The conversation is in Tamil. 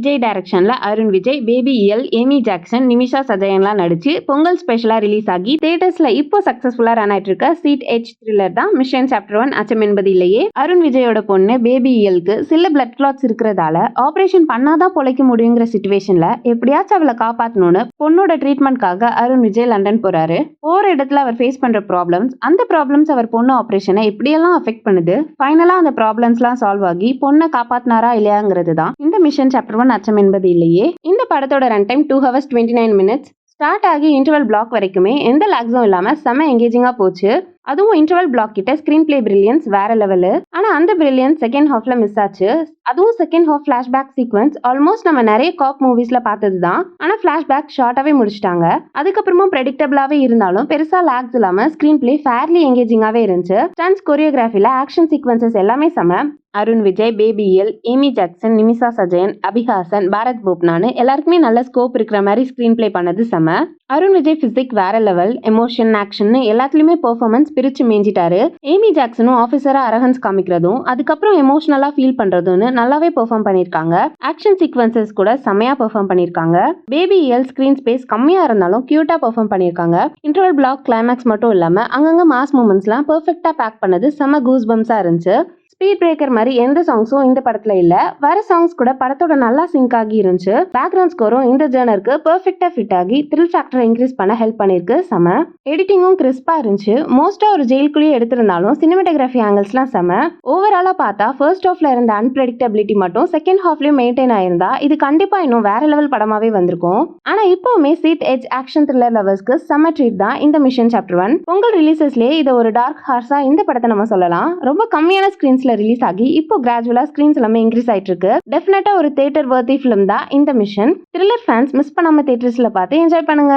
விஜய் டைரக்ஷன்ல அருண் விஜய், பேபி இயல், ஏமி ஜாக்சன், நிமிஷா சஜயன்லாம் நடிச்சு பொங்கல் ஸ்பெஷலா ரிலீஸ் ஆகி தியேட்டர்ஸ்ல இப்போ சக்சஸ்ஃபுல்லா ரன் ஆயிட்டு இருக்க சீட் எச் த்ரில்லர் தான் மிஷன் சாப்டர் 1 அச்சம் என்பது இல்லையே. அருண் விஜயோட பொண்ணு பேபி இயலுக்கு சில பிளட் கிளாட்ஸ் இருக்கிறதால ஆபரேஷன் பண்ணாதான் பொழைக்க முடியுங்கிற சிச்சுவேஷன்ல எப்படியாச்சும் அவளை காப்பாத்தணும்னு பொண்ணோட ட்ரீட்மெண்ட்காக அருண் விஜய் லண்டன் போறாரு. போற இடத்துல அவர் ஃபேஸ் பண்ற ப்ராப்ளம்ஸ், அந்த ப்ராப்ளம்ஸ் அவர் பொண்ணு ஆபரேஷனை எப்படியெல்லாம் அஃபெக்ட் பண்ணுது, ஃபைனலா அந்த ப்ராப்ளம்ஸ்லாம் சால்வ் ஆகி பொண்ணை காப்பாத்தினாரா இல்லையாங்கிறது தான் இந்த மிஷன் சாப்டர் 1 அச்சம் என்பது இல்லையே. இந்த படத்தோட run time 2 hours 29 minutes. Start ஆகி இன்டர்வல் பிளாக் வரைக்குமே எந்த லாக்ஸும் இல்லாம செம எங்கேஜிங்கா போச்சு. அதுவும் இன்டர்வல் பிளாக் கிட்ட ஸ்கிரீன் பிளே பிரில்லியன்ஸ் வேற லெவலு. ஆனா அந்த பிரில்லியன்ஸ் செகண்ட் ஹாஃப்ல மிஸ் ஆச்சு. அதுவும் second half flashback sequence almost நம்ம நிறைய காப் மூவிஸ்ல பார்த்தது தான். ஆனா ஃபிளாஷ்பேக் ஷார்ட்டாவே முடிச்சிட்டாங்க. அதுக்கப்புறமும் ப்ரெடிக்டபிளாவே இருந்தாலும் பெருசா லாக்ஸ் இல்லாம ஸ்கிரீன் பிளே ஃபேர்லி எங்கேஜிங்காவே இருந்துச்சு. ஸ்டன்ஸ், கொரியோகிராஃபில ஆக்ஷன் சீக்வன்சஸ் எல்லாமே செம. அருண் விஜய், பேபி இயல், ஏமி ஜாக்சன், நிமிஷா சஜயன், அபிஹாசன், பாரத் போப்னான்னு எல்லாருக்குமே நல்ல ஸ்கோப் இருக்கிற மாதிரி ஸ்கிரீன் பிளே பண்ணது செம. அருண் விஜய் பிசிக் வேற லெவல், எமோஷன், ஆக்ஷன் எல்லாத்துலயுமே பெர்ஃபார்மன்ஸ் பிரிச்சு மேஞ்சிட்டாரு. ஏமி ஜாக்சனும் ஆஃபீஸரா அரகன்ஸ் காமிக்கிறதும் அதுக்கப்புறம் எமோஷனலா ஃபீல் பண்றதுன்னு நல்லாவே பெர்ஃபார்ம் பண்ணிருக்காங்க. ஆக்ஷன் சீக்வன்சஸ் கூட செமையா பெர்ஃபார்ம் பண்ணிருக்காங்க. பேபி இயல் ஸ்கிரீன் ஸ்பேஸ் கம்மியா இருந்தாலும் கியூட்டா பெர்ஃபார்ம் பண்ணிருக்காங்க. இன்டர்வல் பிளாக் கிளைமேக்ஸ் மட்டும் இல்லாம அங்கங்க மாஸ் மூமெண்ட்ஸ்லாம் பெர்ஃபெக்ட்டா பேக் பண்ணது செம கூஸ் பம்ஸா இருந்துச்சு. ஸ்பீட் பிரேக்கர் மாதிரி எந்த சாங்ஸும் இந்த படத்துல இல்ல. வர சாங்ஸ் கூட படத்தோட நல்லா சிங்க் ஆகி இருந்துச்சு. பேக்ரவுண்ட் ஸ்கோரும் இந்த ஜர்னருக்கு பெர்ஃபெக்ட்டா ஃபிட் ஆகி த்ரில் ஃபேக்டரை இன்க்ரீஸ் பண்ண ஹெல்ப் பண்ணிருக்கு செம. எடிட்டிங்கும் கிறிஸ்பா இருந்துச்சு. மோஸ்டா ஒரு ஜெயிலுக்குள்ளேயே எடுத்திருந்தாலும் சினிமாட்டோகிராஃபி ஆங்கிள்ஸ்லாம் செம. ஓவராலா பார்த்தா ஃபர்ஸ்ட் ஹாஃப்ல இருந்த அன்பிரெடிக்டபிலிட்டி மட்டும் செகண்ட் ஹாஃப்லயும் மெயின்டைன் ஆயிருந்தா இது கண்டிப்பா இன்னும் வேற லெவல் படமாவே வந்திருக்கும். ஆனா இப்பவுமே சீட் எட்ஜ் ஆக்ஷன் த்ரில்லர் லவர்ஸ்க்கு செம ட்ரீட் தான் இந்த மிஷன் சாப்டர் 1. பொங்கல் ரிலீசஸ்லயே இதை ஒரு டார்க் ஹார்ஸா இந்த படத்தை நம்ம சொல்லலாம். ரொம்ப கம்மியான ஸ்கிரீன்ஸ்ல ரிலீஸ் ஆகி இப்போ கிராஜுவலா ஸ்கிரீன்ஸ் எல்லாமே இன்க்ரீஸ் ஆயிட்டு இருக்கு. டெஃபினட்டா ஒரு தியேட்டர் வர்த்தி ஃபிலிம் தான் இந்த மிஷன். த்ரில்லர் ஃபேன்ஸ் மிஸ் பண்ணாம தியேட்டர்ஸ்ல பார்த்து என்ஜாய் பண்ணுங்க.